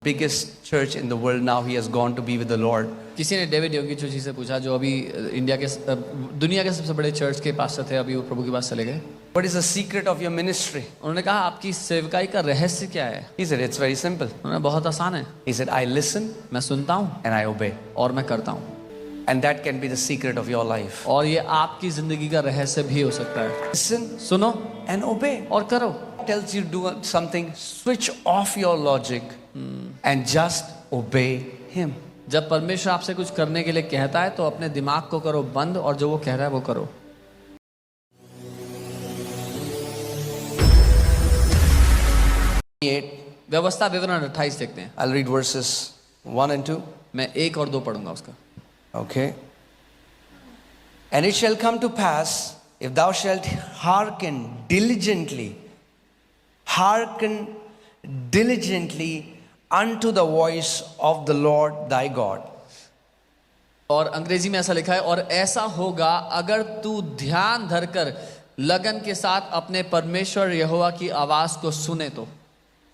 biggest church in the world. Now he has gone to be with the Lord. किसी ने David योंगिचो से पूछा, जो अभी इंडिया के दुनिया के सबसे बड़े चर्च के पास्टर थे, अभी वो प्रभु के पास चले गए. What is the secret of your ministry? उन्होंने कहा आपकी सेवकाई का रहस्य क्या है? He said it's very simple. उन्होंने बहुत आसान है. He said I listen मैं सुनता हूँ and I obey. और मैं करता हूँ. And that can be the secret of your life. और ये आपकी जिंदगी का रहस्य भी हो सकता है. Listen सुनो and obey. और करो. Tells you to do something, switch off your logic and just obey him. जब परमेश्वर आपसे कुछ करने के लिए कहता है तो अपने दिमाग को करो बंद और जो वो कह रहा है वो करो. व्यवस्था विवरण 28 देखते हैं. I'll read verses 1 and 2. मैं 1 और 2 पढ़ूंगा उसका. Okay. And it shall come to pass, if thou shalt hearken diligently unto the voice of the Lord thy God. और अंग्रेजी में ऐसा लिखा है, और ऐसा होगा अगर तू ध्यान धरकर लगन के साथ अपने परमेश्वर यहोवा की आवाज को सुने तो.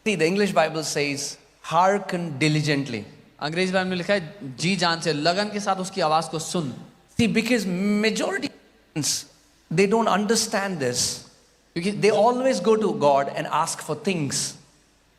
See, the English Bible says hearken diligently. अंग्रेजी बाइबल में लिखा है जी जान से, लगन के साथ उसकी आवाज को सुन. See, because majority they don't understand this. They always go to God and ask for things.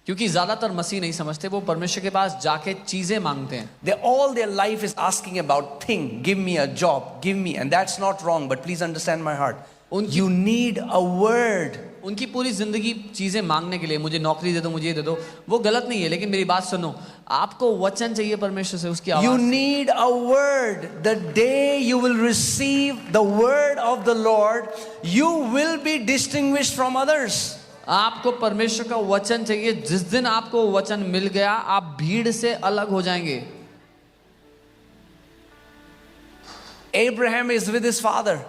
क्योंकि ज्यादातर मसीह नहीं समझते, वो परमेश्वर के पास जाके चीजें मांगते हैं. All their life is asking about thing. Give me a job, give me, and that's not wrong. But please understand my heart. You need a word. उनकी पूरी जिंदगी चीजें मांगने के लिए, मुझे नौकरी दे दो, मुझे ये दे दो, वो गलत नहीं है, लेकिन मेरी बात सुनो, आपको वचन चाहिए परमेश्वर से, उसकी आवाज. You need a word. The day you will receive the word of the Lord, you will be distinguished from others. आपको परमेश्वर का वचन चाहिए. जिस दिन आपको वचन मिल गया, आप भीड़ से अलग हो जाएंगे. Abraham is with his father.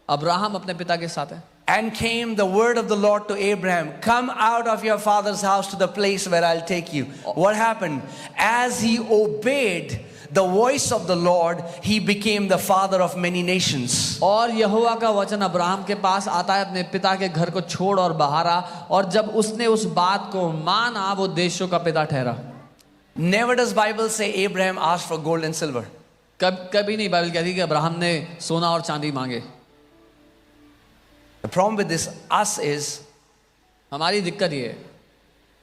Abraham अपने पिता के साथ है. And came the word of the Lord to Abraham, come out of your father's house to the place where I'll take you. What happened? As he obeyed the voice of the Lord, he became the father of many nations. और यहोवा का वचन Abraham के पास आता है, अपने पिता के घर को छोड़ और बाहर आ, और जब उसने उस बात को माना, वो देशों का पिता ठहरा. Never does Bible say Abraham asked for gold and silver. कभी नहीं बाइबल कहती कि अब्राहम ने सोना और चांदी मांगे. The problem with this us is हमारी दिक्कत ये है,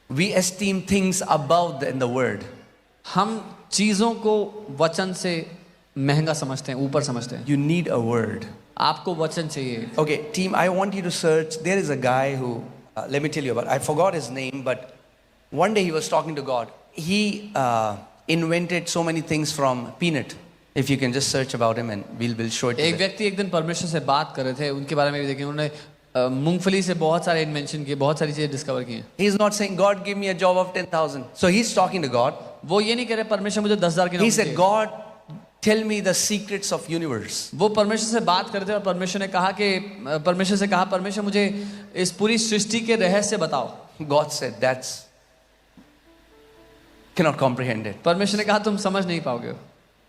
we esteem things above in the word. हम चीजों को वचन से महंगा समझते हैं, ऊपर समझते हैं. You need a word. आपको वचन चाहिए. Okay, team, I want you to search. There is a guy who, let me tell you about, I forgot his name, but one day he was talking to God. He invented so many things from peanut. If you can just search about him and we'll show it. एक व्यक्ति एक दिन परमेश्वर से बात कर रहे थे, उनके बारे में भी देखें. उन्होंने मूंगफली से बहुत सारे इन्वेंशन किए, बहुत सारी चीजें डिस्कवर की हैं. He is not saying God give me a job of 10,000. So he's talking to God. वो ये नहीं कह रहे परमेश्वर मुझे 10,000 की नौकरी. He said, God, tell me the secrets of universe. वो परमेश्वर से बात करते और परमेश्वर ने कहा कि परमेश्वर से कहा, परमेश्वर मुझे इस पूरी सृष्टि के रहस्य बताओ. God said, that's cannot comprehend it. परमेश्वर ने कहा तुम समझ नहीं पाओगे.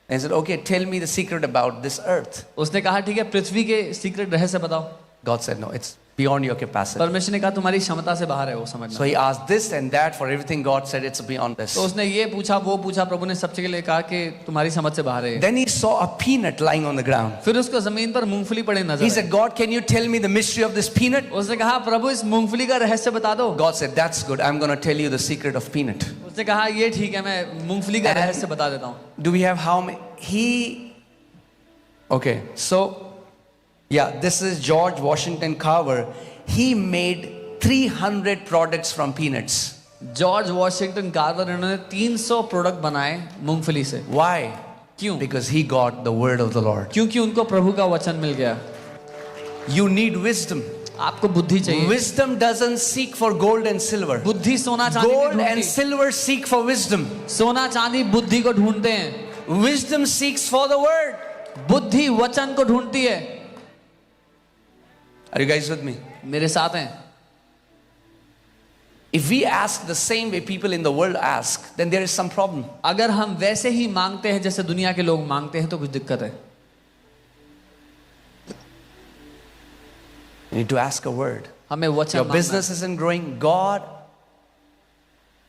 And he said, okay, tell me the secret about this earth. उसने कहा ठीक है, पृथ्वी के सीक्रेट रहस्य बताओ. God said, no, it's beyond your capacity. परमेश्वर ने कहा तुम्हारी क्षमता से बाहर है वो समझना. So he asked this and that for everything. God said it's beyond this. तो उसने ये पूछा वो पूछा, प्रभु ने सबके लिए कहा कि तुम्हारी समझ से बाहर है. Then he saw a peanut lying on the ground. फिर उसको जमीन पर मूंगफली पड़े नजर. He said, God, can you tell me the mystery of this peanut? उसने कहा प्रभु इस मूंगफली का रहस्य बता दो. God said, that's good. I'm going to tell you the secret of peanut. उसने कहा ये ठीक है, मैं मूंगफली का रहस्य बता देता हूँ. Do we have how many? Okay, so yeah, this is George Washington Carver. He made 300 products from peanuts. George Washington Carver, इन्होंने 300 प्रोडक्ट बनाए मूंगफली से. Why? क्यों? Because he got the word of the Lord. क्योंकि उनको प्रभु का वचन मिल गया. You need wisdom. आपको बुद्धि चाहिए. Wisdom doesn't seek for gold and silver. बुद्धि सोना चांदी Gold नहीं and ढूंढती. silver seek for wisdom. सोना चांदी बुद्धि को ढूंढते हैं. Wisdom seeks for the word. बुद्धि वचन को ढूंढती है. Are you guys with me? मेरे साथ हैं. If we ask the same way people in the world ask, then there is some problem. अगर हम वैसे ही मांगते हैं जैसे दुनिया के लोग मांगते हैं तो कुछ दिक्कत है. You need to ask a word. हमें वचन Your मांगना business isn't growing. God,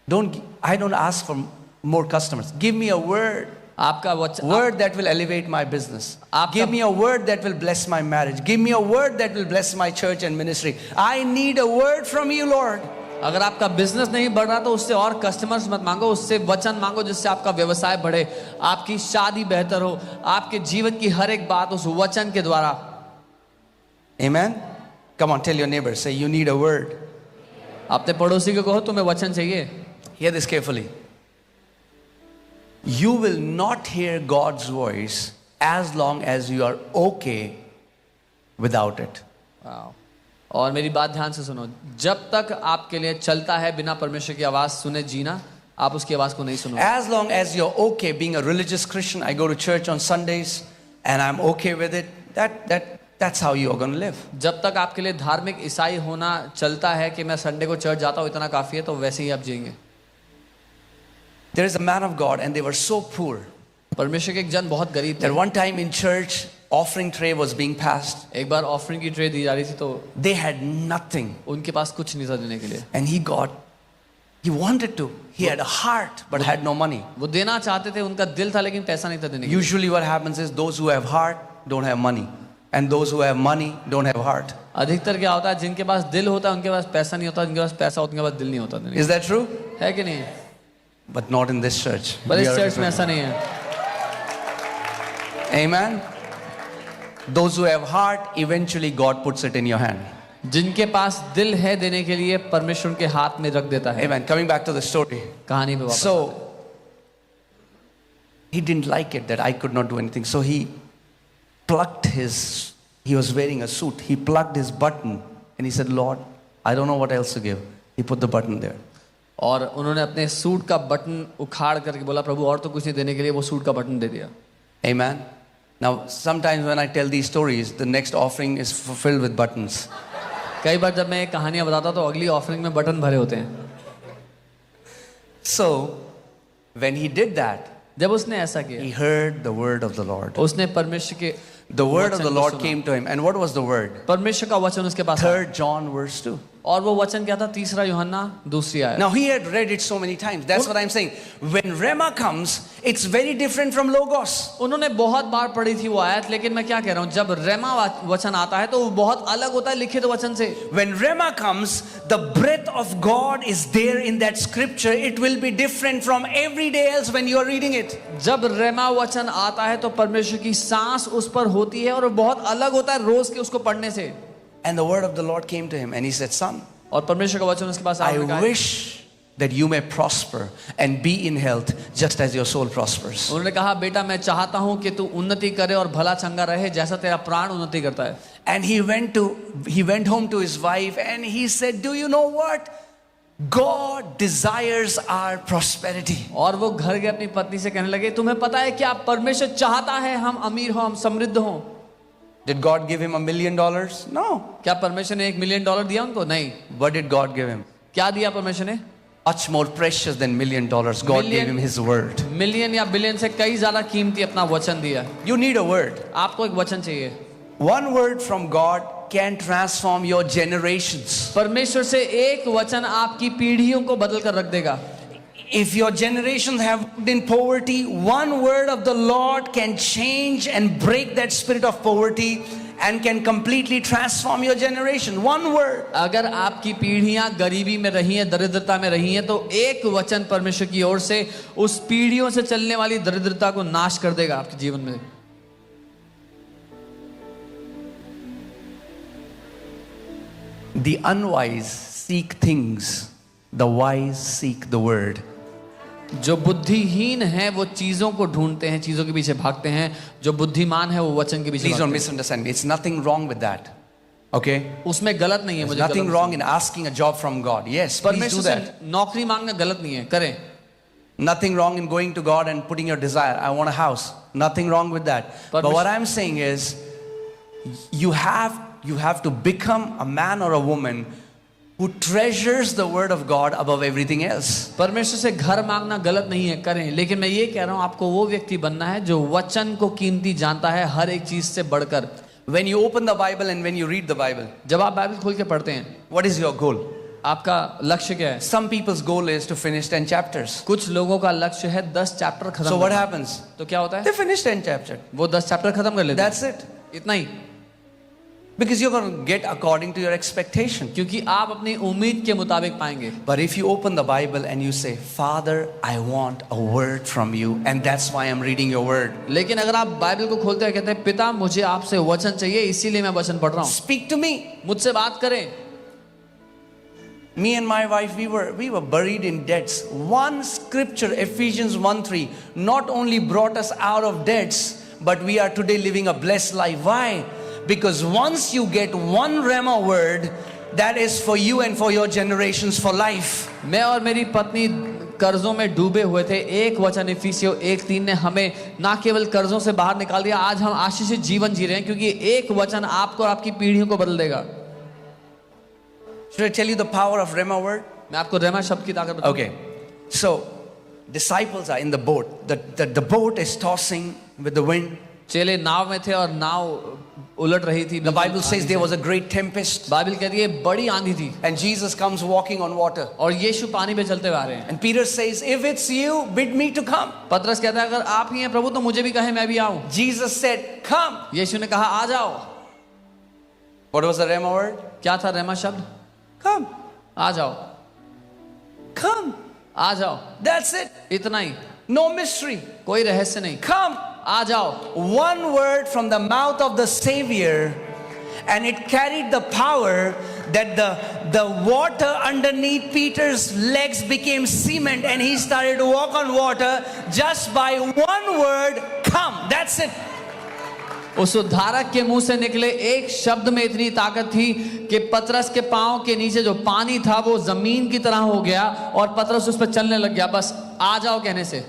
I don't ask for more customers. Give me a word. आपका वचन, Word that will elevate my business. Aapka- Give me a word that will bless my marriage. Give me a word that will bless my church and ministry. I need a word from you, Lord. अगर आपका business नहीं बढ़ रहा तो उससे और customers मत मांगो, उससे वचन मांगो जिससे आपका व्यवसाय बढ़े, आपकी शादी बेहतर हो, आपके जीवन की हर एक बात उस वचन के द्वारा। Amen? Come on, tell your neighbor, say you need a word. अपने पड़ोसी को कहो तुम्हें वचन चाहिए। Hear this carefully. You will not hear God's voice as long as you are okay without it. Wow. और मेरी बात ध्यान से सुनो, जब तक आपके लिए चलता है बिना परमेश्वर की आवाज सुने जीना, आप उसकी आवाज को नहीं सुनो। As long as you're okay being a religious Christian, I go to church on Sundays and I'm okay with it, that's how you're going to live. जब तक आपके लिए धार्मिक ईसाई होना चलता है कि मैं संडे को चर्च जाता हूँ इतना काफी है, तो वैसे ही आप जिएंगे। There is a man of God and they were so poor परमेश्वर के एक जन बहुत गरीब थे। that one time in church offering tray was being passed. एक बार ऑफरिंग की ट्रे दी जा रही थी तो They had nothing उनके पास कुछ नहीं था देने के लिए। and he wanted to. He had a heart but had no money. वो देना चाहते थे, उनका दिल था लेकिन पैसा नहीं था देने के लिए। Usually what happens is those who have heart don't have money and those who have money don't have heart. अधिकतर क्या होता है, जिनके पास दिल होता है उनके पास पैसा नहीं होता, जिनके पास पैसा होता है उनके पास दिल नहीं होता देने Is that true? के। है कि नहीं? But not in this church. पर We इस are चर्च में different. ऐसा नहीं है। Amen. Those who have heart, eventually God puts it in your hand. जिनके पास दिल है देने के लिए परमेश्वर उनके हाथ में रख देता है। Amen. Coming back to the story. कहानी पे वापस। So he didn't like it that I could not do anything. So he was wearing a suit. He plugged his button and he said, Lord, I don't know what else to give. He put the button there. और उन्होंने अपने suit का button उखाड़ करके बोला, प्रभु और तो कुछ नहीं देने के लिए, वो सूट का बटन दे दिया। Amen. Now, sometimes when I tell these stories, the next offering is filled with buttons. कई बार जब मैं ये कहानियां बताता हूं तो अगली ऑफरिंग में बटन भरे होते हैं। So, when he did that, जब उसने ऐसा किया, he heard the word of the Lord. उसने परमेश्वर के The word of वचन the को Lord सुना। came to him. And what was the word? परमेश्वर का वचन उसके पास आया। 3 John verse 2. और वो वचन क्या था? 3 यूहन्ना 2 आया। Now he had read it so many times. That's what I'm saying. When Rema comes, it's very different from Logos. उन्होंने बहुत बार पढ़ी थी वो आयत, लेकिन मैं क्या कह रहा हूँ, जब रेमा वचन आता है तो वो बहुत अलग होता है लिखित वचन से। When Rema comes, the breath of God is there in that scripture. It will be different from every day else when you are reading it. जब रेमा वचन आता है तो परमेश्वर की सांस उस पर होती है और वो बहुत अलग होता है रोज के उसको पढ़ने से। And the word of the Lord came to him and he said, Son, और परमेश्वर का वचन उसके पास I आया। wish that you may prosper and be in health just as your soul prospers. उन्होंने कहा, बेटा मैं चाहता हूं कि तू उन्नति करे और भला चंगा रहे जैसा तेरा प्राण उन्नति करता है। And he went home to his wife and he said, do you know what? God desires our prosperity. और वो घर गए अपनी पत्नी से कहने लगे, तुम्हें पता है क्या, परमेश्वर चाहता है हम अमीर हो, हम समृद्ध हो। Did God give him $1 million? No. क्या परमेश्वर ने $1 मिलियन दिया उनको? नहीं। What did God give him? क्या दिया परमेश्वर ने? Much more precious than $1 million. God gave him his word. Million या बिलियन से कई ज्यादा कीमती अपना वचन दिया। You need a word. आपको एक वचन चाहिए। One word from God can transform your generations. परमेश्वर से एक वचन आपकी पीढ़ियों को बदल कर रख देगा। If your generations have lived in poverty, one word of the Lord can change and break that spirit of poverty and can completely transform your generation. One word. अगर आपकी पीढ़ियां गरीबी में रही हैं, दरिद्रता में रही हैं, तो एक वचन परमेश्वर की ओर से उस पीढ़ियों से चलने वाली दरिद्रता को नाश कर देगा आपके जीवन में। The unwise seek things, the wise seek the word. जो बुद्धिहीन है वो चीजों को ढूंढते हैं, चीजों के पीछे भागते हैं। जो बुद्धिमान है वो वचन के पीछे Please don't भागते हैं। misunderstand me. It's nothing wrong with that. Okay? उसमें गलत नहीं है। There's मुझे nothing गलत wrong in asking a job from God. Yes, please do परमेश्वर that. से नौकरी मांगना गलत नहीं है, करें। Nothing wrong in going to God and putting your desire. I want a house. Nothing wrong with that. But what I'm saying is, you have to become a man or a woman who treasures the word of God above everything else. परमेश्वर से घर मांगना गलत नहीं है, करें। लेकिन मैं ये कह रहा हूँ, आपको वो व्यक्ति बनना है जो वचन को कीमती जानता है हर एक चीज से बढ़कर। When you open the Bible and when you read the Bible, जब आप बाइबल खोल के पढ़ते हैं, what is your goal? आपका लक्ष्य क्या है? Some people's goal is to finish 10 chapters. कुछ लोगों का लक्ष्य है 10 चैप्टर खत्म So what करना। happens? तो क्या होता है? They finish 10 chapters. वो 10 चैप्टर खत्म कर लेते हैं। That's it. इतना ही, Because you're going to get according to your expectation. क्योंकि आप अपनी उम्मीद के मुताबिक पाएंगे। But if you open the Bible and you say, Father, I want a word from you, and that's why I'm reading your word. लेकिन अगर आप बाइबल को खोलते हैं, कहते हैं पिता मुझे आपसे वचन चाहिए, इसीलिए मैं वचन पढ़ रहा हूँ, Speak to me. मुझसे बात करें। Me and my wife, we were buried in debts. One scripture, Ephesians 1:3, not only brought us out of debts, but we are today living a blessed life. Why? Because once you get one Rhema word, that is for you and for your generations for life. मैं और मेरी पत्नी कर्जों में डूबे हुए थे। एक वचन इफिसियों 1:3 ने हमें ना केवल कर्जों से बाहर निकाल दिया, आज हम आशीषित जीवन जी रहे हैं, क्योंकि एक वचन आपको और आपकी पीढ़ियों को बदल देगा। Should I tell you the power of Rhema word? मैं आपको रेमा शब्द की ताकत बताऊं। Okay. So, disciples are in the boat. The boat is tossing with the wind. चेले नाव में थे और नाव उलट रही थी। The Bible says there was a great tempest. Bible कहती है बड़ी आंधी थी And Jesus comes walking on water. और यीशु पानी पे चलते हुए आ रहे हैं। And Peter says, if it's you, bid me to come. पतरस कहता है अगर आप ही हैं प्रभु तो मुझे भी कहे मैं भी आऊं। Jesus said, come. यीशु ने कहा आ जाओ। What was the Rhema word? क्या था रेमा शब्द? Come. आ जाओ, Come. आ जाओ, That's it. इतना ही, No mystery. कोई रहस्य नहीं। Come. आ जाओ। One word from the mouth of the Savior, and it carried the power that the water underneath Peter's legs became cement, and he started to walk on water just by one word, come. That's it. उस उद्धारक के मुंह से निकले एक शब्द में इतनी ताकत थी कि पतरस के पांव के नीचे जो पानी था वो जमीन की तरह हो गया और पतरस उस पर चलने लग गया, बस आ जाओ कहने से।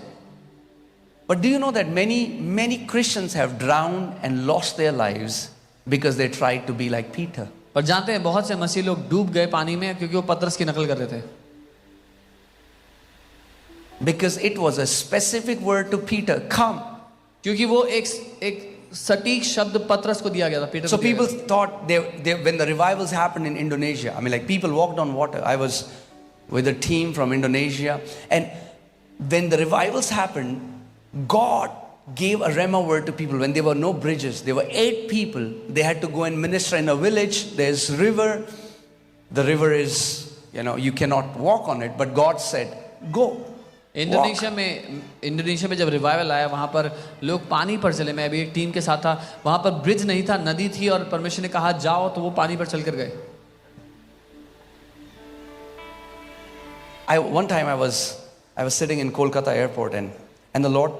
But do you know that many Christians have drowned and lost their lives because they tried to be like Peter? पर जानते हैं बहुत से मसीह लोग डूब गए पानी में क्योंकि वो पतरस की नकल कर रहे थे। Because it was a specific word to Peter, come. क्योंकि वो एक सटीक शब्द पतरस को दिया गया था, पीटर So को दिया people गया था। thought when the revivals happened in Indonesia, I mean, like people walked on water. I was with a team from Indonesia, and when the revivals happened, God gave a Rhema word to people. When there were no bridges, there were 8 people. They had to go and minister in a village. There's river. The river is, you cannot walk on it. But God said, go. Indonesia में जब revival आया वहां पर लोग पानी पर चले। मैं अभी एक टीम के साथ था, वहां पर ब्रिज नहीं था, नदी थी और परमेश्वर ने कहा जाओ, तो वो पानी पर चलकर गए। One time I was sitting in Kolkata airport, and the Lord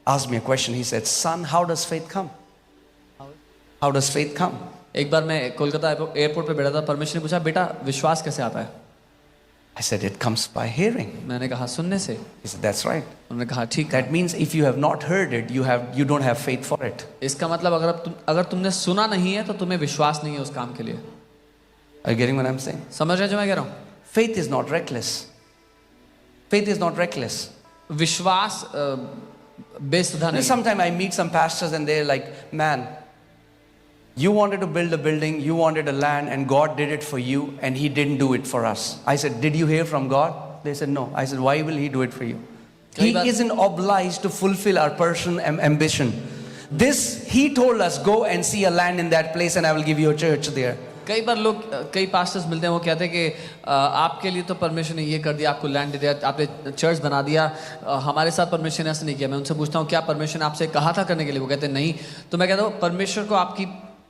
asked me a question. He said, son, how does faith come? How does faith come? एक बार मैं कोलकाता एयरपोर्ट पे बैठा था, परमेश्वर ने पूछा बेटा विश्वास कैसे आता है? I said, it comes by hearing. मैंने कहा सुनने से। He said, that's right. उन्होंने कहा ठीक है। That means if you have not heard it, you don't have faith for it. इसका मतलब अगर तुमने सुना नहीं है तो तुम्हें विश्वास नहीं है उस काम के लिए। Are you getting what I'm saying? समझ रहे जो मैं कह रहा हूँ? Faith is not reckless. Faith is not reckless. विश्वास बेसुधा नहीं। Sometimes I meet some pastors and they're like, man, you wanted to build a building, you wanted a land, and God did it for you, and He didn't do it for us. I said, did you hear from God? They said, no. I said, why will He do it for you? He isn't obliged to fulfill our personal ambition. He told us, go and see a land in that place, and I will give you a church there. कई बार लोग कई pastors मिलते हैं, वो कहते हैं कि आपके लिए तो परमेश्वर ने ये कर दिया, आपको लैंड दे दिया, आपने चर्च बना दिया, हमारे साथ परमेश्वर ने ऐसा नहीं किया। मैं उनसे पूछता हूँ क्या परमेश्वर ने आपसे कहा था करने के लिए? वो कहते हैं नहीं। तो मैं कहता हूँ परमेश्वर को आपकी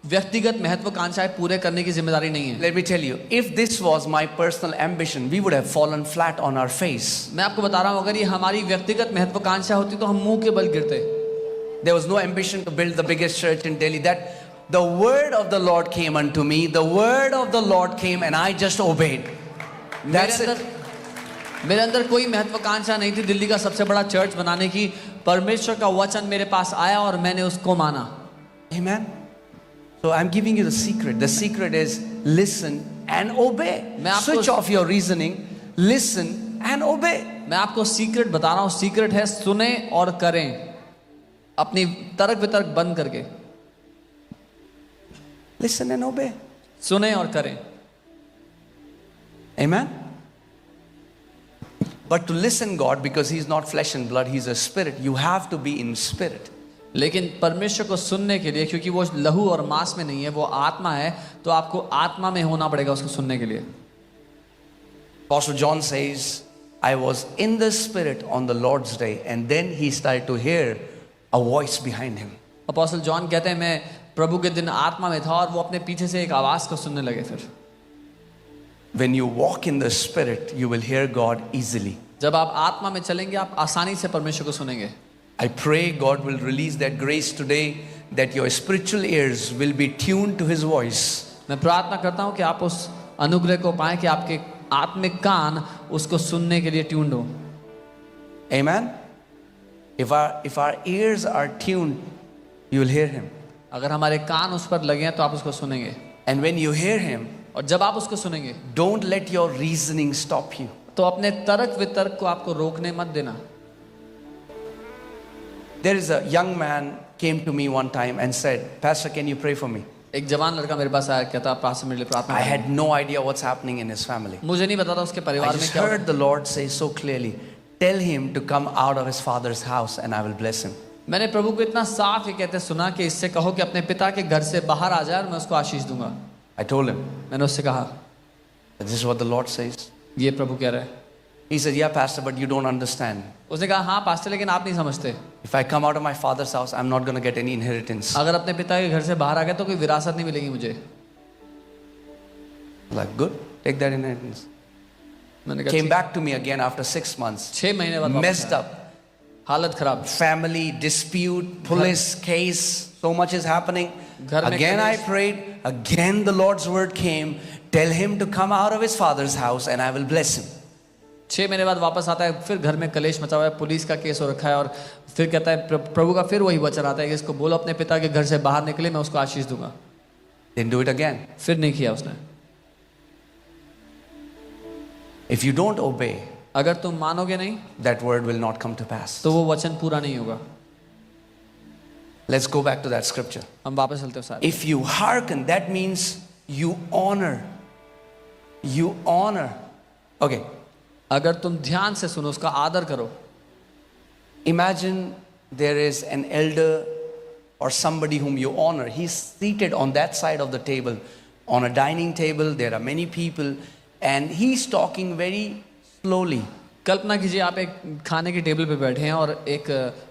व्यक्तिगत महत्वाकांक्षाएं पूरे करने की जिम्मेदारी नहीं है। Let me tell you, if this was my personal ambition, we would have fallen flat on our face. मैं आपको बता रहा हूँ अगर ये हमारी व्यक्तिगत महत्वाकांक्षा होती तो हम मुंह के बल गिरते। There was no ambition to build the biggest church in Delhi. That the word of the Lord came unto me. The word of the Lord came, and I just obeyed. That's it. मेरे अंदर कोई महत्वाकांक्षा नहीं थी दिल्ली का सबसे बड़ा church बनाने की। परमेश्वर का वचन मेरे पास आया और मैंने उसको माना। Amen. So I'm giving you the secret. The secret is listen and obey. Switch off your reasoning. Listen and obey. मैं आपको सीक्रेट बता रहा हूँ। सीक्रेट है सुने और करें, अपनी तर्क वितर्क बंद करके। Listen and obey. सुने और करें। Amen? But to listen God, because He's not flesh and blood, He's a spirit, you have to be in spirit. लेकिन परमेश्वर को सुनने के लिए, क्योंकि वो लहू और मांस में नहीं है, वो आत्मा है, तो आपको आत्मा में होना पड़ेगा उसको सुनने के लिए. Apostle John says, I was in the spirit on the Lord's day, and then he started to hear a voice behind him. Apostle John कहते हैं मैं प्रभु के दिन आत्मा में था और वो अपने पीछे से एक आवाज को सुनने लगे. फिर When you walk in the spirit, you will hear God easily. जब आप आत्मा में चलेंगे आप आसानी से परमेश्वर को सुनेंगे. I pray God will release that grace today, that your spiritual ears will be tuned to His voice. मैं प्रार्थना करता हूँ कि आप उस अनुग्रह को पाएं कि आपके आत्मिक कान उसको सुनने के लिए ट्यून्ड हो. Amen? If our ears are tuned, you will hear Him. अगर हमारे कान उस पर लगे हैं तो आप उसको सुनेंगे. And when you hear Him, और जब आप उसको सुनेंगे don't let your reasoning stop you. तो अपने तर्क वितर्क को आपको रोकने मत देना. There is a young man came to me one time and said, Pastor, can you pray for me? एक जवान लड़का मेरे पास आया, कहता पास्टर मेरे लिए प्रार्थना I करें. had no idea what's happening in his family. मुझे नहीं पता था उसके I परिवार में just क्या हो. heard the Lord say so clearly, tell him to come out of his father's house and I will bless him. मैंने प्रभु को इतना साफ ये कहते सुना कि इससे कहो कि अपने पिता के घर से बाहर आ जाए और मैं उसको आशीष दूंगा. I told him, मैंने उससे कहा this is what the Lord says. ये प्रभु कह रहे हैं. He said, yeah, Pastor, but you don't understand. उसने कहा हाँ पास्टर लेकिन आप नहीं समझते. If I come out of my father's house, I'm not going to get any inheritance. अगर अपने पिता के घर से बाहर आ गए तो कोई विरासत नहीं मिलेगी मुझे. Like, good, take that inheritance. मैंने कहा Came ठीक. back to me again after 6 months. 6 महीने बाद वापस Messed आया. up. हालत खराब. Family dispute, police case, so much is happening. घर में Again I कलेश. prayed, again the Lord's word came, tell him to come out of his father's house and I will bless him. 6 महीने बाद वापस आता है, फिर घर में कलेश मचा हुआ है, पुलिस का केस हो रखा है और फिर कहता है प्रभु का फिर वही वचन आता है कि इसको बोलो अपने पिता के घर से बाहर निकले, मैं उसको आशीष दूंगा. Then do it again. फिर नहीं किया उसने. If you don't obey, अगर तुम मानोगे नहीं that word will not come to pass. तो वो वचन पूरा नहीं होगा. Let's go back to that scripture. हम वापस चलते हैं सारे. If you hearken, that means you honor. You honor. Okay. अगर तुम ध्यान से सुनो, उसका आदर करो. Imagine there is an elder or somebody whom you honor. He's seated on that side of the table. On a dining table, there are many people, and he's talking very slowly. कल्पना कीजिए आप एक खाने की table पे बैठे हैं और एक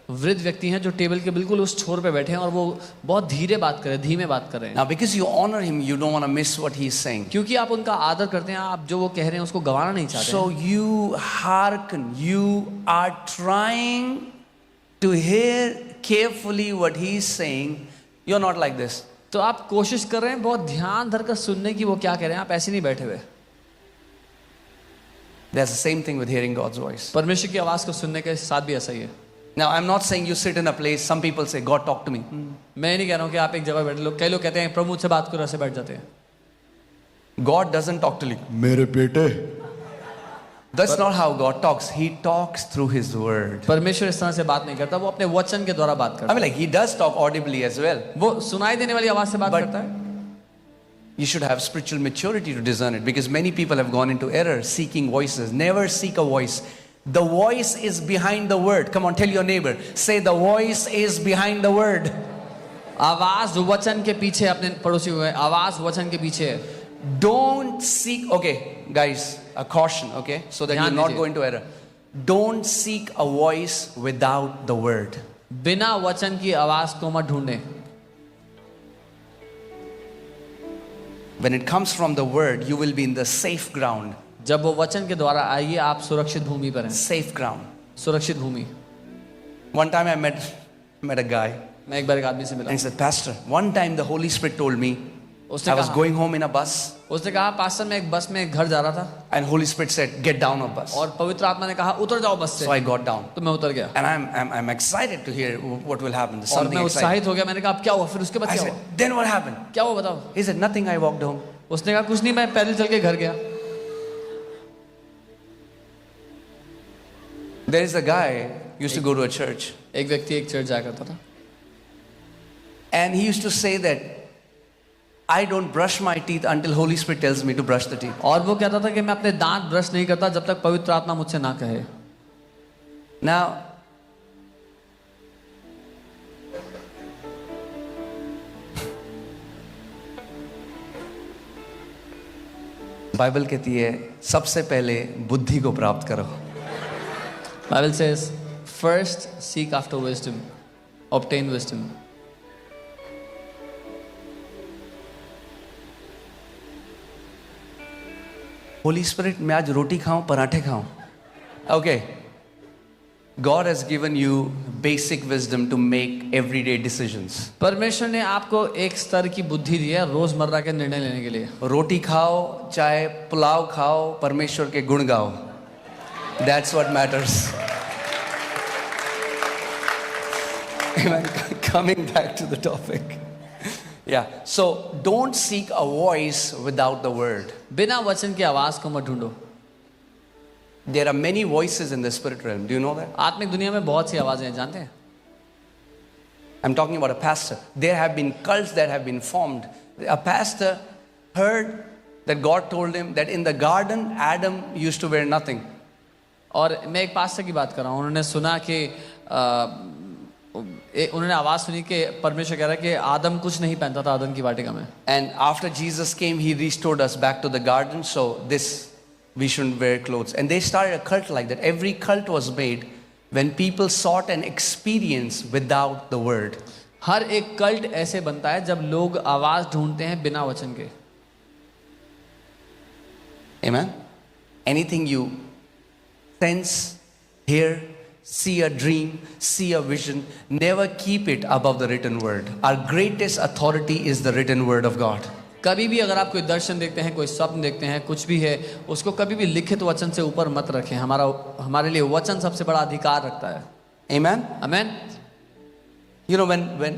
वृद्ध व्यक्ति हैं जो टेबल के बिल्कुल उस छोर पे बैठे हैं और वो बहुत धीरे बात कर रहे हैं, धीमे बात कर रहे हैं. Now, because you honor him, you don't want to miss what he's saying. क्योंकि आप उनका आदर करते हैं, आप जो वो कह रहे हैं उसको गंवाना नहीं चाहते. So you hearken. You are trying to hear carefully what he's saying. You're not like this. तो आप कोशिश कर रहे हैं बहुत ध्यान धर कर सुनने की वो क्या कह रहे हैं, आप ऐसे नहीं बैठे हुए. That's the same thing with hearing God's voice. परमेश्वर की आवाज को सुनने के साथ भी ऐसा ही है. Now, I'm not saying you sit in a place. Some people say, God, talk to me. मैं ये नहीं कह रहा हूँ कि आप एक जगह बैठे, लोग कई लोग कहते हैं प्रभु मुझसे बात करो, ऐसे बैठ जाते हैं. God doesn't talk to you. मेरे बेटे. That's not how God talks. He talks through His word. परमेश्वर इस तरह से बात नहीं करता, वो अपने वचन के द्वारा बात I करता mean, like, He does talk audibly as well. है. वो सुनाई देने वाली आवाज से बात But- करता है. You should have spiritual maturity to discern it, because many people have gone into error seeking voices. Never seek a voice. The voice is behind the word. Come on, tell your neighbor. Say, the voice is behind the word. आवाज वचन के पीछे, अपने पड़ोसी को कहें, आवाज वचन के पीछे है. Don't seek, okay, guys, a caution, okay, so that you ध्यान will not दीजिए. go into error. Don't seek a voice without the word. बिना वचन की आवाज को मत ढूंढे. When it comes from the word, you will be in the safe ground. जब वो वचन के द्वारा आइए आप सुरक्षित भूमि पर हैं. Safe ground. सुरक्षित भूमि. One time I met a guy, मैं एक बार एक आदमी से and मिला. he said, Pastor, one time the Holy Spirit told me, उसने I was कहा, going home in a bus, उसने कहा पास्टर मैं एक बस में घर जा रहा था and Holy Spirit said, get down of bus. और पवित्र आत्मा ने कहा उतर जाओ बस So से. I got down. तो मैं उतर गया And I'm excited to hear what will happen. There's और something मैं exciting. उत्साहित हो गया. मैंने कहा अब क्या हुआ, फिर उसके बाद I क्या said, हुआ, then what happened? क्या हुआ बताओ. He said, nothing, I walked home. उसने कहा कुछ नहीं, मैं पैदल चल के घर गया. There is a guy used to go to a church, एक व्यक्ति एक चर्च जाया करता था and he used to say that I don't brush my teeth until Holy Spirit tells me to brush the teeth. और वो कहता था कि मैं अपने दांत ब्रश नहीं करता जब तक पवित्र आत्मा मुझसे ना कहे. Now, बाइबल कहती है सबसे पहले बुद्धि को प्राप्त करो. Bible says, first seek after wisdom, obtain wisdom. Holi spirit मैं आज रोटी खाऊं पराठे खाऊं. Okay. God has given you basic wisdom to make everyday decisions. परमेश्वर ने आपको एक स्तर की बुद्धि दी है रोजमर्रा के निर्णय लेने के लिए. रोटी खाओ चाहे पुलाव खाओ परमेश्वर के गुण गाओ. That's what matters. Amen. Coming back to the topic. Yeah. So don't seek a voice without the word. बिना वचन की आवाज को मत ढूंढो. There are many voices in the spirit realm. Do you know that? आत्मिक दुनिया में बहुत सी आवाजें हैं, जानते हैं? I'm talking about a pastor. There have been cults that have been formed. A pastor heard that God told him that in the garden Adam used to wear nothing. और मैं एक पास्टर की बात कर रहा हूँ. उन्होंने सुना कि उन्होंने आवाज सुनी कि परमेश्वर कह रहा है कि आदम कुछ नहीं पहनता था आदम की वाटिका में. And after Jesus came, he restored us back to the garden. So this we shouldn't wear clothes. And they started a cult like that. Every cult was made when people sought an experience without the word. हर एक cult ऐसे बनता है जब लोग आवाज ढूंढते हैं बिना वचन के. Amen. Anything you sense, hear, see a dream, see a vision, never keep it above the written word. Our greatest authority is the written word of God. कभी भी अगर आप कोई दर्शन देखते हैं, कोई स्वप्न देखते हैं, कुछ भी है, उसको कभी भी लिखित वचन से ऊपर मत रखें. हमारे लिए वचन सबसे बड़ा अधिकार रखता है. Amen. Amen. You know, when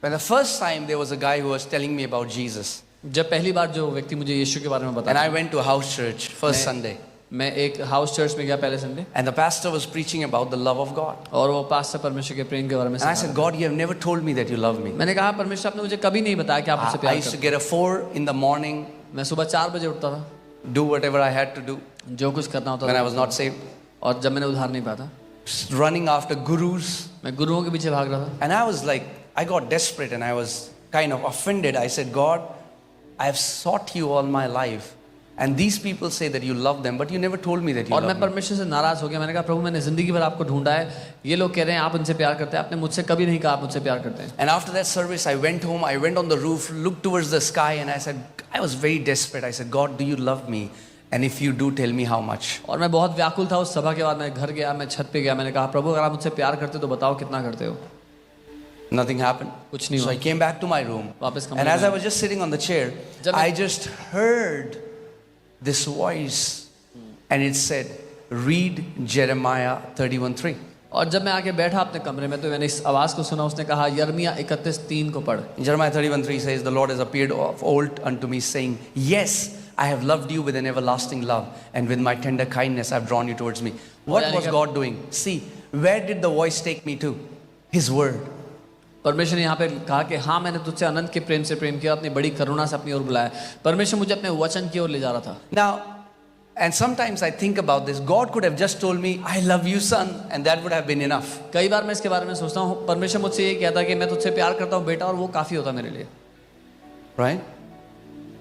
the first time there was a guy who was telling me about Jesus, जब पहली बार जो व्यक्ति मुझे यीशु के बारे में and बताया, I went to a house church first Sunday, मैं एक हाउस चर्च में गया पहले Sunday, and the pastor was preaching about the love of God. और वो पास्टर परमेश्वर के प्रेम के बारे में And I said, God, you have never told me that you love me. मैंने कहा परमेश्वर आपने मुझे कभी नहीं बताया कि आप मुझसे I प्यार used to करते get a 4 in the morning, हैं. मैं सुबह 4 बजे उठता था, do whatever I had to do जो कुछ करना होता when I था, was not saved, और जब मैंने उधार नहीं पाया था, running after gurus. मैं गुरुओं के पीछे भाग रहा था. And I was like, I got desperate and I was kind of offended. I said, God, I have sought you all my life. And these people say that you love them, but you never told me that you और love मैं me. परमेश्वर से नाराज हो गया. मैंने कहा प्रभु मैंने जिंदगी भर आपको ढूंढा है, ये लोग कह रहे हैं आप उनसे प्यार करते हैं, आपने मुझसे कभी नहीं कहा आप मुझसे प्यार करते हैं. And after that service, I went home, I went on the roof, looked towards the sky, and I said, I was very desperate. I said, God, do you love me? And if you do, tell me how much. और मैं बहुत व्याकुल था. उस सभा के बाद मैं घर गया, मैं छत पे गया, मैंने कहा प्रभु अगर आप मुझसे प्यार करते तो बताओ कितना करते हो. Nothing happened. कुछ नहीं So I हुआ. came back to my room. वापस कमरे And as में I was just sitting on the chair, जब मैं- I just heard this voice. And it said, read Jeremiah 31:3. और जब मैं आके बैठा अपने कमरे में तो मैंने इस आवाज को सुना. उसने कहा यिर्मयाह 31:3 को पढ़. Jeremiah 31:3 says, the Lord has appeared of old unto me, saying, yes, I have loved you with an everlasting love, and with my tender kindness I have drawn you towards me. What was God doing? See, where did the voice take me to? His word. परमेश्वर ने यहाँ पे कहा कि हाँ मैंने तुझसे अनंत के प्रेम से प्रेम किया, अपनी बड़ी करुणा से अपनी ओर बुलाया. परमेश्वर मुझे अपने वचन की ओर ले जा रहा था. Now, and sometimes I think about this. God could have just told me, I love you, son, and that would have been enough. कई बार मैं इसके बारे में सोचता हूँ, परमेश्वर मुझसे ये कहता कि मैं तुझसे प्यार करता हूँ बेटा, और वो काफी होता मेरे लिए. Right?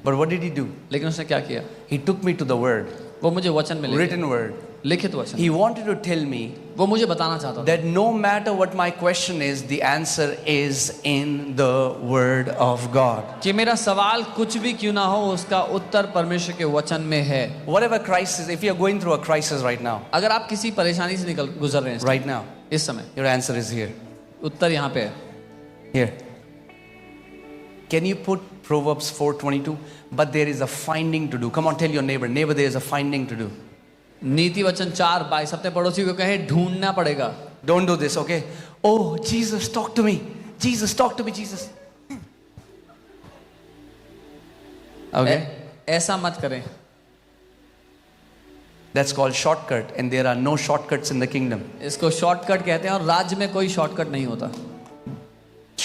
But what did he do? लेकिन उसने क्या किया? He took me to the word, वो मुझे वचन में ले गया. written word. लिखित वचन. He wanted to tell me वो मुझे बताना चाहता था that no matter what my question is, the answer is in the word of God. कि मेरा सवाल कुछ भी क्यों ना हो, उसका उत्तर परमेश्वर के वचन में है. Whatever crisis, if you are going through a crisis right now, अगर आप किसी परेशानी से गुजर रहे हैं right now, इस समय, your answer is here. उत्तर यहाँ पे है. Here. Can you put Proverbs 4:22? But there is a finding to do. Come on, tell your neighbor, there is a finding to do. नीति वचन 4:22 अपने पड़ोसी को कहे ढूंढना पड़ेगा. Don't do this, okay? Oh, Jesus, talk to me. Jesus, talk to me, Jesus. Okay? ऐसा मत करें. That's called shortcut, and there are no shortcuts in the kingdom. इसको शॉर्टकट कहते हैं, और राज्य में कोई शॉर्टकट नहीं होता.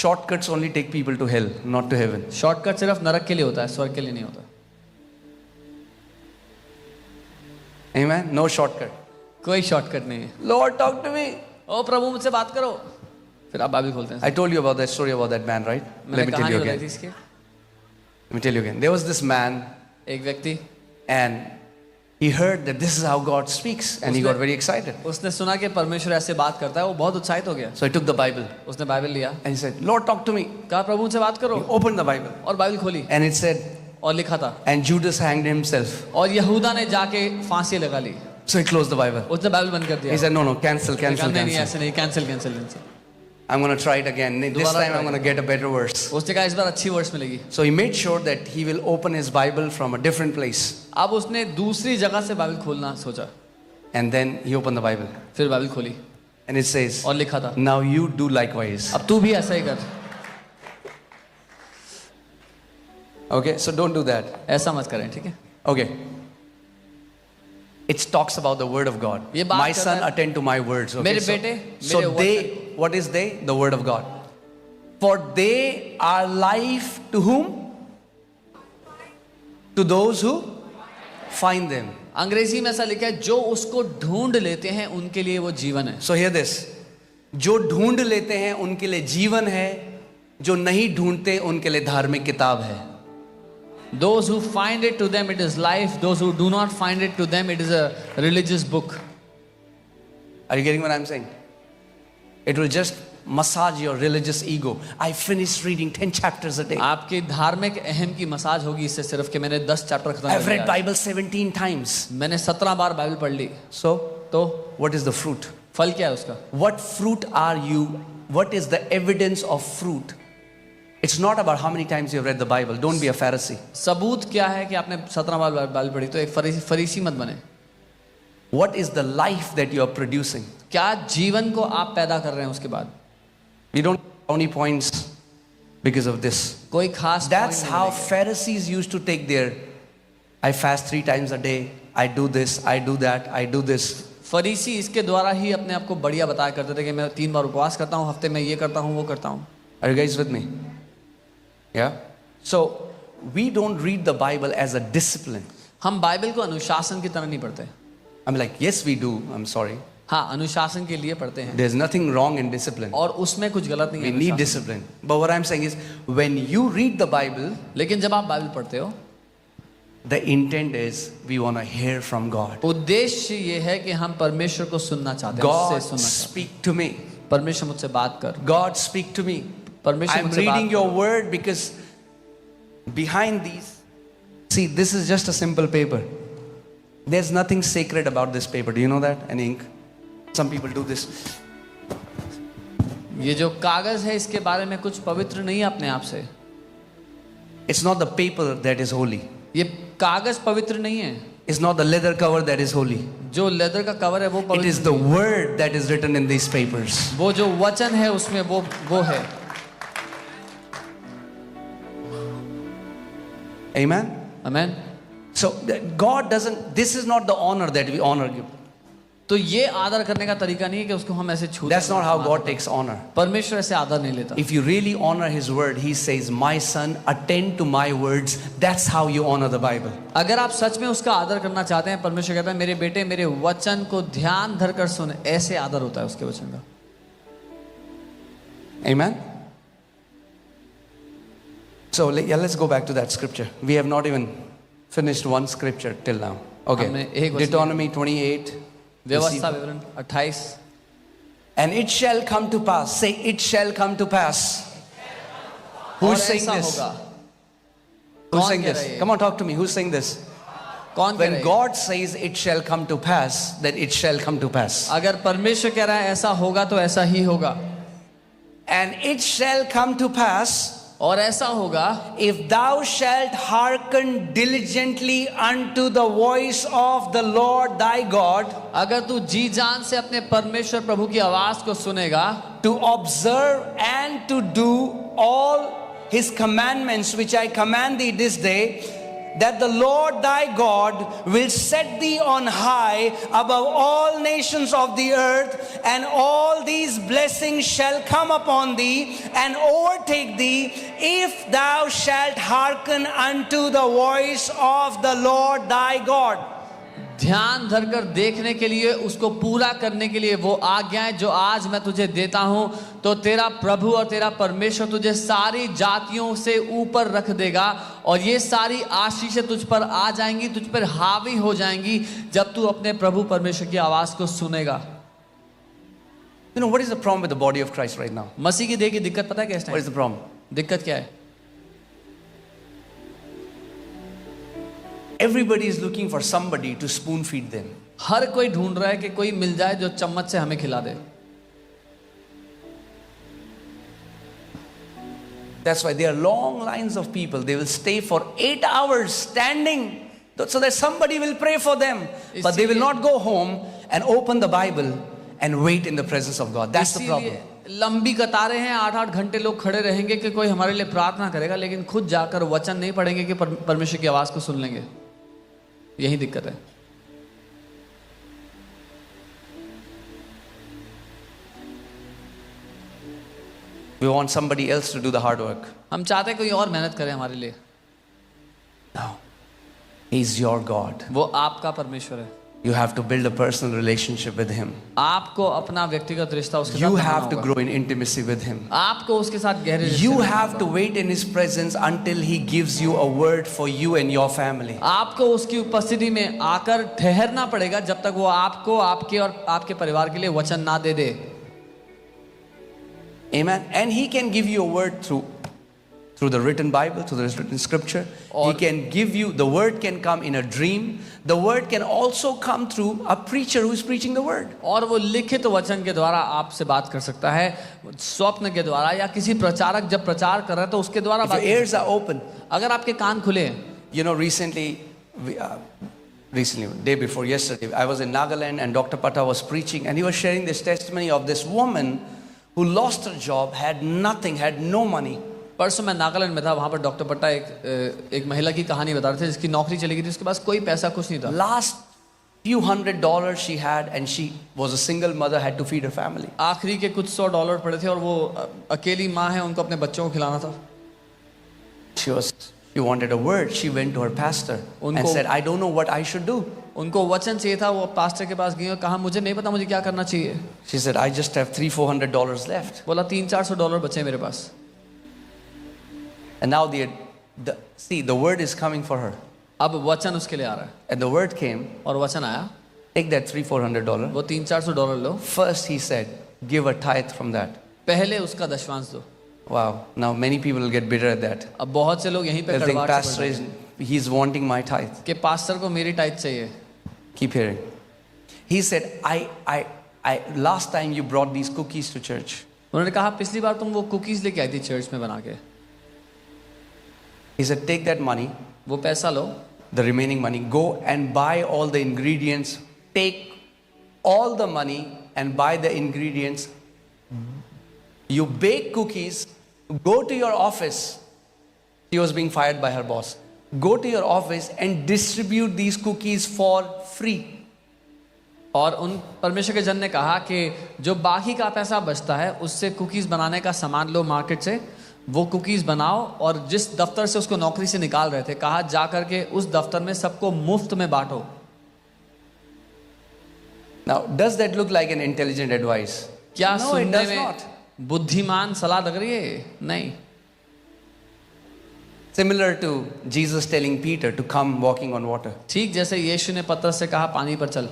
shortcuts only take people to hell, not to heaven. Shortcut सिर्फ नरक के लिए होता है, स्वर्ग के लिए नहीं होता. Amen? No shortcut. कोई शॉर्टकट नहीं है. Lord, talk to me. ओ प्रभु मुझसे बात करो, फिर आप बाइबल खोलते हैं. I told you about that story about that man, right? मैंने Let me tell कहानी you बताई थी again. इसके. Let me tell you again. There was this man, एक व्यक्ति, and he heard that this is how God speaks, and he got very excited. उसने सुना कि परमेश्वर ऐसे बात करता है, वो बहुत उत्साहित हो गया. So he took the Bible उसने बाइबल लिया, and he said, Lord, talk to me. कहा प्रभु मुझसे बात करो, He opened the Bible, और बाइबल खोली and it said, और लिखा था, and Judas hanged himself. और यहूदा ने जाके फांसी लगा ली. So he closed the Bible. उसने बाइबल बंद कर दिया. He said, no, cancel. नहीं ऐसे नहीं, cancel. I'm going to try it again. This दोबारा time I'm going to get a better verse. उसने कहा इस बार अच्छी वर्ष मिलेगी. So he made sure that he will open his Bible from a different place. अब उसने दूसरी जगह से बाइबल खोलना सोचा. And then he opened the Bible. फिर बाइबल खोली And it says, और लिखा था, now you do likewise. अब तू भी ऐसा ही कर. Okay, so don't do that. ऐसा मत करें, ठीक है. Okay. It talks about the word of God. ये बात My करता son, है, attend to my words. Okay? मेरे So, बेटे, so मेरे they, what is they? The word of God. For they are life to whom? To those who find them. अंग्रेजी में ऐसा लिखा है, जो उसको ढूंढ लेते हैं उनके लिए वो जीवन है. So hear this. जो ढूंढ लेते हैं उनके लिए जीवन है, जो नहीं ढूंढते उनके लिए धार्मिक किताब है. Those who find it, to them it is life. Those who do not find it, to them it is a religious book. Are you getting what I'm saying? It will just massage your religious ego. I finished reading 10 chapters a day. आपकी धार्मिक अहम की massage होगी इससे सिर्फ कि मैंने 10 chapter खत्म I've कर read दिया. Bible 17 times. मैंने 17 बार बाइबल पढ़ ली. So, तो what is the fruit? फल क्या है उसका? What fruit are you? What is the evidence of fruit? It's not about how many times you've read the Bible. Don't be a Pharisee. सबूत क्या है कि आपने 17 बार बाइबल पढ़ी? तो एक फरीसी मत बने. What is the life that you are producing? क्या जीवन को आप पैदा कर रहे हैं उसके बाद? We don't have any points because of this. कोई खास That's point how नहीं मिलेगा. Pharisees used to take their, I fast 3 times a day, I do this, I do that, I do this. फरीसी इसके द्वारा ही अपने आप को बढ़िया बताया करते थे कि मैं 3 बार उपवास करता हूँ, हफ्ते में ये करता हूँ, वो करता हूँ. Are you guys with me? Yeah? So, we don't read the Bible as a discipline. हम बाइबल को अनुशासन की तरह नहीं पढ़ते. I'm like, yes, we do. I'm sorry. हाँ, अनुशासन के लिए पढ़ते हैं. There's nothing wrong in discipline. और उसमें कुछ गलत नहीं We है. need अनुशासन. discipline. But what I'm saying is, when you read the Bible, लेकिन जब आप बाइबल पढ़ते हो, the intent is we want to hear from God. उद्देश्य ये है कि हम परमेश्वर को सुनना चाहते हैं. God, उससे सुनना चाहते speak to me. हैं. परमेश्वर मुझसे बात कर. God, speak to me. परमेश्वर I'm मुझसे बात reading कर. your word because behind these, see, this is just a simple paper. There's nothing sacred about this paper. Do you know that? An ink. Some people do this. ये जो कागज है इसके बारे में कुछ पवित्र नहीं है अपने आप से. It's not the paper that is holy. ये कागज पवित्र नहीं है. It's not the leather cover that is holy. जो लेदर का कवर है वो It पवित्र is the नहीं है. word that is written in these papers. वो जो वचन है उसमें वो है. Amen? Amen. So God doesn't, this is not the honor that we honor you. तो ये आदर करने का तरीका नहीं है कि उसको हम ऐसे छू दें. That's not how God takes honor. परमेश्वर ऐसे आदर नहीं लेता. If you really honor His word, He says, my son, attend to my words. That's how you honor the Bible. अगर आप सच में उसका आदर करना चाहते हैं, परमेश्वर कहता है मेरे बेटे मेरे वचन को ध्यान धरकर सुन. ऐसे आदर होता है उसके वचन का. Amen? So let's go back to that scripture. We have not even finished one scripture till now. Okay. हमने एक वचन- Deuteronomy 28. व्यवस्था विवरण 28. And it shall come to pass. Say, it shall come to pass. और Who's saying ऐसा this? होगा. Who's कौन saying कह this? रहा है ये? Come on, talk to me. Who's saying this? कौन कह When रहा है? God says it shall come to pass, that it shall come to pass. अगर परमेश्वर कह रहा है ऐसा होगा तो ऐसा ही होगा. And it shall come to pass, और ऐसा होगा if thou shalt hearken diligently unto the voice of the Lord thy God, अगर तू जी जान से अपने परमेश्वर प्रभु की आवाज को सुनेगा, to observe and to do all his commandments which I command thee this day, that the Lord thy God will set thee on high above all nations of the earth, and all these blessings shall come upon thee and overtake thee, if thou shalt hearken unto the voice of the Lord thy God. ध्यान धरकर देखने के लिए, उसको पूरा करने के लिए वो आज्ञाएं जो आज मैं तुझे देता हूं, तो तेरा प्रभु और तेरा परमेश्वर तुझे सारी जातियों से ऊपर रख देगा, और ये सारी आशीषें तुझ पर आ जाएंगी, तुझ पर हावी हो जाएंगी जब तू अपने प्रभु परमेश्वर की आवाज को सुनेगा. You know, what is the problem with the body of Christ right now? मसीह की देह की दिक्कत पता है क्या है? What is the problem? दिक्कत क्या है? Everybody is looking for somebody to spoon feed them. हर कोई ढूंढ रहा है कि कोई मिल जाए जो चम्मच से हमें खिला दे. That's why there are long lines of people. They will stay for 8 hours standing so that somebody will pray for them. But they will not go home and open the Bible and wait in the presence of God. That's the problem. लंबी कतारें हैं, 8-8 घंटे लोग खड़े रहेंगे कि कोई हमारे लिए प्रार्थना करेगा, लेकिन खुद जाकर वचन नहीं पढ़ेंगे कि परमेश्वर की आवाज को सुन लेंगे. यही दिक्कत है. We want somebody else to do the hard work. हम चाहते हैं कोई और मेहनत करे हमारे लिए. No. He's your God. वो आपका परमेश्वर है. You have to build a personal relationship with Him. आपको अपना व्यक्तिगत रिश्ता उसके साथ You बनाना have to होगा. grow in intimacy with Him. आपको उसके साथ गहरे रिश्ते You बनाना have to होगा. wait in His presence until He gives you a word for you and your family. आपको उसकी उपस्थिति में आकर ठहरना पड़ेगा जब तक वो आपको, आपके और आपके परिवार के लिए वचन ना दे दे. Amen. And He can give you a word through the written Bible, through the written scripture. He can give you, the word can come in a dream. The word can also come through a preacher who is preaching the word. और वो लिखित वचन के द्वारा आपसे बात कर सकता है, स्वप्न के द्वारा, या किसी प्रचारक जब प्रचार कर रहा है तो उसके द्वारा If बात your ears are open. अगर आपके कान खुले हैं. You know, recently, day before yesterday, I was in Nagaland and Dr. Pata was preaching, and he was sharing this testimony of this woman who lost her job, had nothing, had no money. परसों मैं नागालैंड में था, वहाँ पर doctor पट्टा एक महिला की कहानी बता रहे थे जिसकी नौकरी चली गई थी, उसके पास कोई पैसा कुछ नहीं था. Last few $100s she had, and she was a single mother, had to feed her family. आखिरी के कुछ $100 पड़े थे और वो अकेली माँ है, उनको अपने बच्चों को खिलाना था. She wanted a word. She went to her pastor and said, I don't know what I should do. उनको वचन चाहिए था. वो पास्टर के पास गई और कहा मुझे नहीं पता मुझे क्या करना चाहिए. She said, I just have $300-400 left. बोला $300-400 बचे मेरे पास. And now the word is coming for her. अब वचन उसके लिए आ रहा है. And the word came. और वचन आया. Take that $300-400. वो $300-400 लो. First he said, give a tithe from that. पहले उसका दशवांश दो. Wow. Now many people will get bitter at that. अब बहुत से लोग यहीं पे They'll think, कड़वाहट pastor से is, he's wanting my tithe. कि पास्टर को मेरी टाइट चाहिए. Keep hearing. He said, I last time you brought these cookies to church. उन्होंने कहा पिछली बार तुम वो कुकीज लेके आई थी चर्च में बना के. He said, take that money, वो पैसा लो, the remaining money, go and buy all the ingredients. Take all the money and buy the ingredients. You bake cookies, go to your office. She was being fired by her boss. Go to your office and distribute these cookies for free. और उन परमेश्वर के जन ने कहा कि जो बाकी का पैसा बचता है उससे कुकीज बनाने का सामान लो मार्केट से, वो कुकीज बनाओ, और जिस दफ्तर से उसको नौकरी से निकाल रहे थे कहा जा करके उस दफ्तर में सबको मुफ्त में बांटो. Now, does that look like an intelligent advice? क्या No, it सुनने does में not. बुद्धिमान सलाह लग रही है? नहीं. Similar to Jesus telling Peter to come walking on water. ठीक जैसे यीशु ने पतरस से कहा पानी पर चल.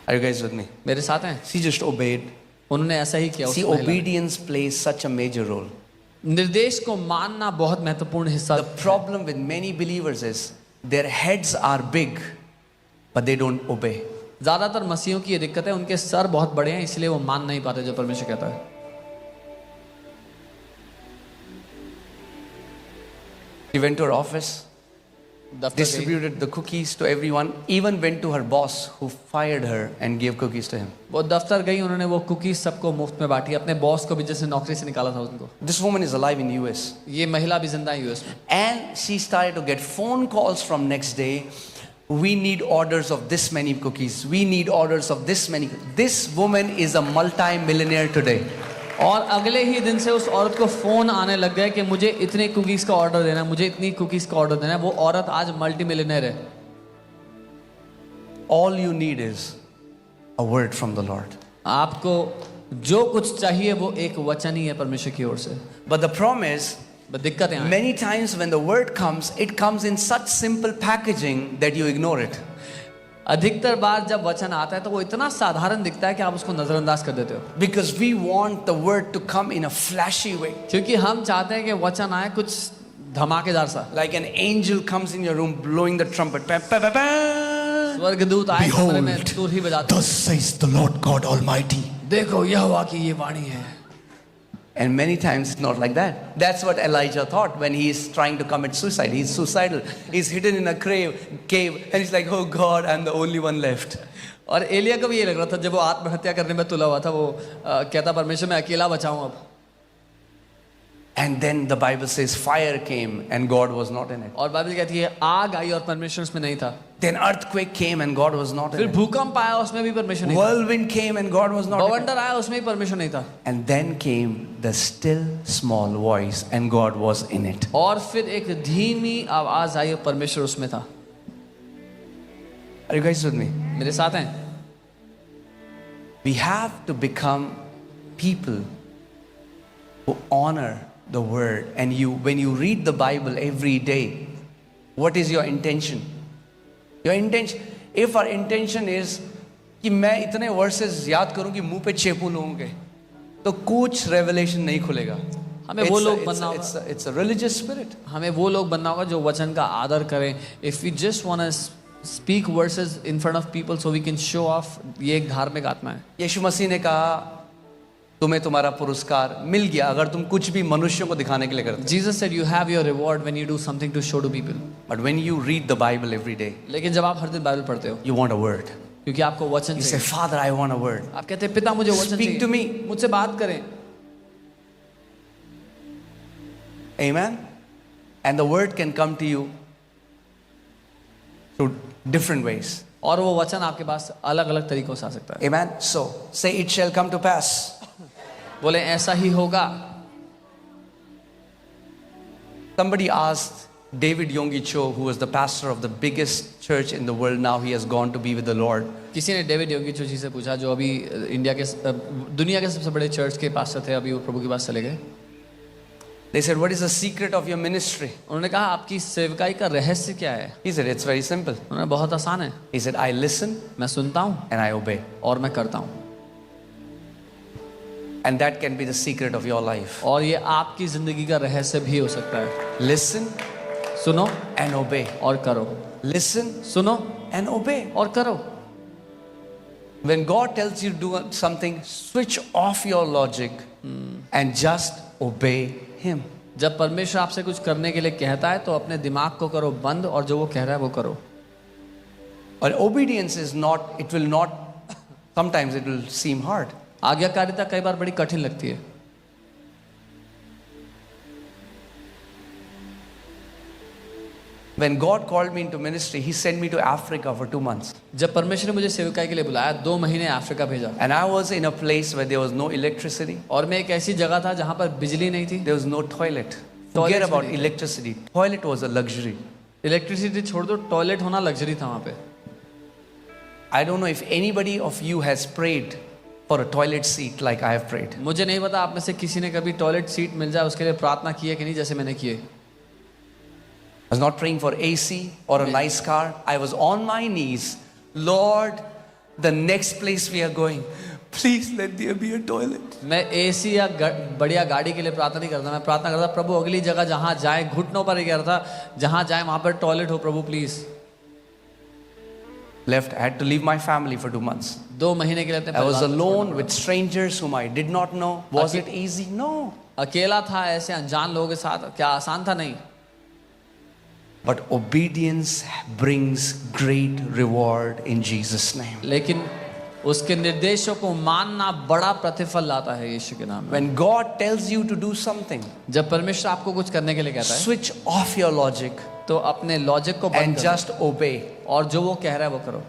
Are you guys with me? मेरे साथ हैं. She just obeyed. उन्होंने ऐसा ही किया. See, obedience plays such a major role. निर्देश को मानना बहुत महत्वपूर्ण हिस्सा. The problem with many believers is their heads are big, but they don't obey. ज्यादातर मसीहों की ये दिक्कत है, उनके सर बहुत बड़े हैं इसलिए वो मान नहीं पाते जो परमेश्वर कहता है. She went to her office. दफ्तर गई। distributed the cookies to everyone, even went to her boss who fired her and gave cookies to him. वो दफ्तर गई, उन्होंने वो कुकीज सबको मुफ्त में बांटी, अपने बॉस को भी जिसने नौकरी से निकाला था उनको। This woman is alive in US. ये महिला भी जिंदा है यूएस में। And she started to get phone calls from next day. We need orders of this many cookies. We need orders of this many. This woman is a multi-millionaire today. और अगले ही दिन से उस औरत को फोन आने लग गए कि मुझे इतने कुकीज का ऑर्डर देना है, मुझे इतनी कुकीज का ऑर्डर देना है। वो औरत आज मल्टी मिलियनेयर है। All you need is a word from the Lord. आपको जो कुछ चाहिए वो एक वचन ही है परमेश्वर की ओर से। But the problem is, बस दिक्कत है, many times when the word comes, it comes in such simple packaging that you ignore it. अधिकतर बार जब वचन आता है तो वो इतना साधारण दिखता है कि आप उसको नजरअंदाज कर देते हो, Because we want the word to come in a flashy way. क्योंकि हम चाहते हैं कि वचन आए कुछ धमाकेदार सा, Like an angel comes in your room blowing the trumpet. Pa, pa, pa, pa. स्वर्गदूत आए कमरे में Behold, तुरही बजाते हैं, thus says the Lord God Almighty. देखो यहोवा की ये वाणी है। And many times it's not like that. That's what Elijah thought when he is trying to commit suicide. He's suicidal. He's hidden in a cave and he's like, oh God, I'm the only one left. और एलिया को भी ये लग रहा था जब वो आत्महत्या करने में तुला हुआ था, वो कहता परमेश्वर मैं अकेला बचाऊं अब। And then the Bible says fire came and God was not in it. और बाइबल कहती है आग आई और परमेश्वर उसमें नहीं था। Then earthquake came and God was not in फिर it. भूकंप आया उसमें भी परमेश्वर नहीं था। Whirlwind came and God was not in it. बवंडर आया उसमें भी परमेश्वर नहीं था। And then came the still small voice and God was in it. और फिर एक धीमी आवाज आई और परमेश्वर उसमें था। Are you guys with me? मेरे साथ हैं? We have to become people who honor the word. And when you read the Bible every day, what is your intention? Your intention, if our intention is कि मैं इतने versus याद करूं कि मुंह पे चेपूं लोगों के, तो कुछ रेवलेशन नहीं खुलेगा। हमें वो लोग बनना होगा। It's a religious spirit. हमें वो लोग बनना होगा जो वचन का आदर करें। If we just want to speak verses in front of people so we can show off, ये एक धार्मिक आत्मा है। यीशु मसीह ने कहा तुम्हें तुम्हारा पुरस्कार मिल गया अगर तुम कुछ भी मनुष्यों को दिखाने के लिए करते हो। Jesus said you have your reward when you do something to show to people. But when you read the Bible every day, लेकिन जब आप हर दिन बाइबल पढ़ते हो, you want a word. क्योंकि आपको वचन You say, चाहिए। Father, I want a word. आप कहते हैं पिता मुझे वचन Speak to me. चाहिए, मुझसे बात करें। Amen? And the word can come to you through different ways. और वो वचन आपके पास अलग अलग तरीकों से आ सकता है। Amen? So, say it shall come to pass. बोले ऐसा ही होगा। Somebody asked David Yonggi Cho, who was the pastor of the biggest church in the world, now he has gone to be with the Lord. किसी ने David योगी चो जी से पूछा, जो अभी इंडिया के दुनिया के सबसे बड़े चर्च के पास्टर थे, अभी वो प्रभु के पास चले गए। They said, what is the secret of your ministry? उन्होंने कहा आपकी सेवकाई का रहस्य क्या है? He said, it's very simple. उन्होंने बहुत आसान है। He said, I listen मैं सुनता हूँ and I obey. और मैं करता हूँ। And that can be the secret of your life. और ये आपकी जिंदगी का रहस्य भी हो सकता है। Listen सुनो and obey. और करो। Listen सुनो and obey. और करो। When God tells you to do something, switch off your logic and just obey Him. जब परमेश्वर आपसे कुछ करने के लिए कहता है तो अपने दिमाग को करो बंद और जो वो कह रहा है वो करो। Or obedience is not, it will not, sometimes it will seem hard. आज्ञाकारिता कई बार बड़ी कठिन लगती है। When God called me into ministry, He sent me to Africa for 2 months. जब परमेश्वर ने मुझे सेवकाई के लिए बुलाया, 2 महीने अफ्रीका भेजा। And I was in a place where there was no electricity, और मैं एक ऐसी जगह था जहाँ पर बिजली नहीं थी, there was no toilet. Toilets Forget about भी नहीं थे। electricity. Toilet was a luxury. Electricity छोड़ दो, टॉयलेट होना लग्जरी था वहाँ पे। I don't know if anybody of you has prayed for a toilet seat like I have prayed. मुझे नहीं पता आप में से किसी ने कभी टॉयलेट सीट मिल जाए उसके लिए प्रार्थना की है कि नहीं, जैसे मैंने की है। I was not praying for AC or a nice car. I was on my knees. Lord, the next place we are going, please let there be a toilet. मैं एसी या बढ़िया गाड़ी के लिए प्रार्थना नहीं करता, मैं प्रार्थना करता प्रभु अगली जगह जहाँ जाए, घुटनों पर ही कह रहा था जहाँ जाए वहाँ पर टॉयलेट हो प्रभु please. Left, I had to leave my family for 2 months. 2 महीने के लिए अपने I was परिवार को alone छोड़ना with strangers whom I did not know. Was it easy? No. पड़ा। अकेला था ऐसे अनजान लोगों के साथ, क्या आसान था? नहीं। But obedience brings great reward in Jesus' name. लेकिन उसके निर्देशों को मानना बड़ा प्रतिफल लाता है यीशु के नाम में। When God tells you to do something, जब परमेश्वर आपको कुछ करने के लिए कहता है switch off your logic तो अपने लॉजिक को बंद and करो just obey. और जो वो कह रहा है वो करो।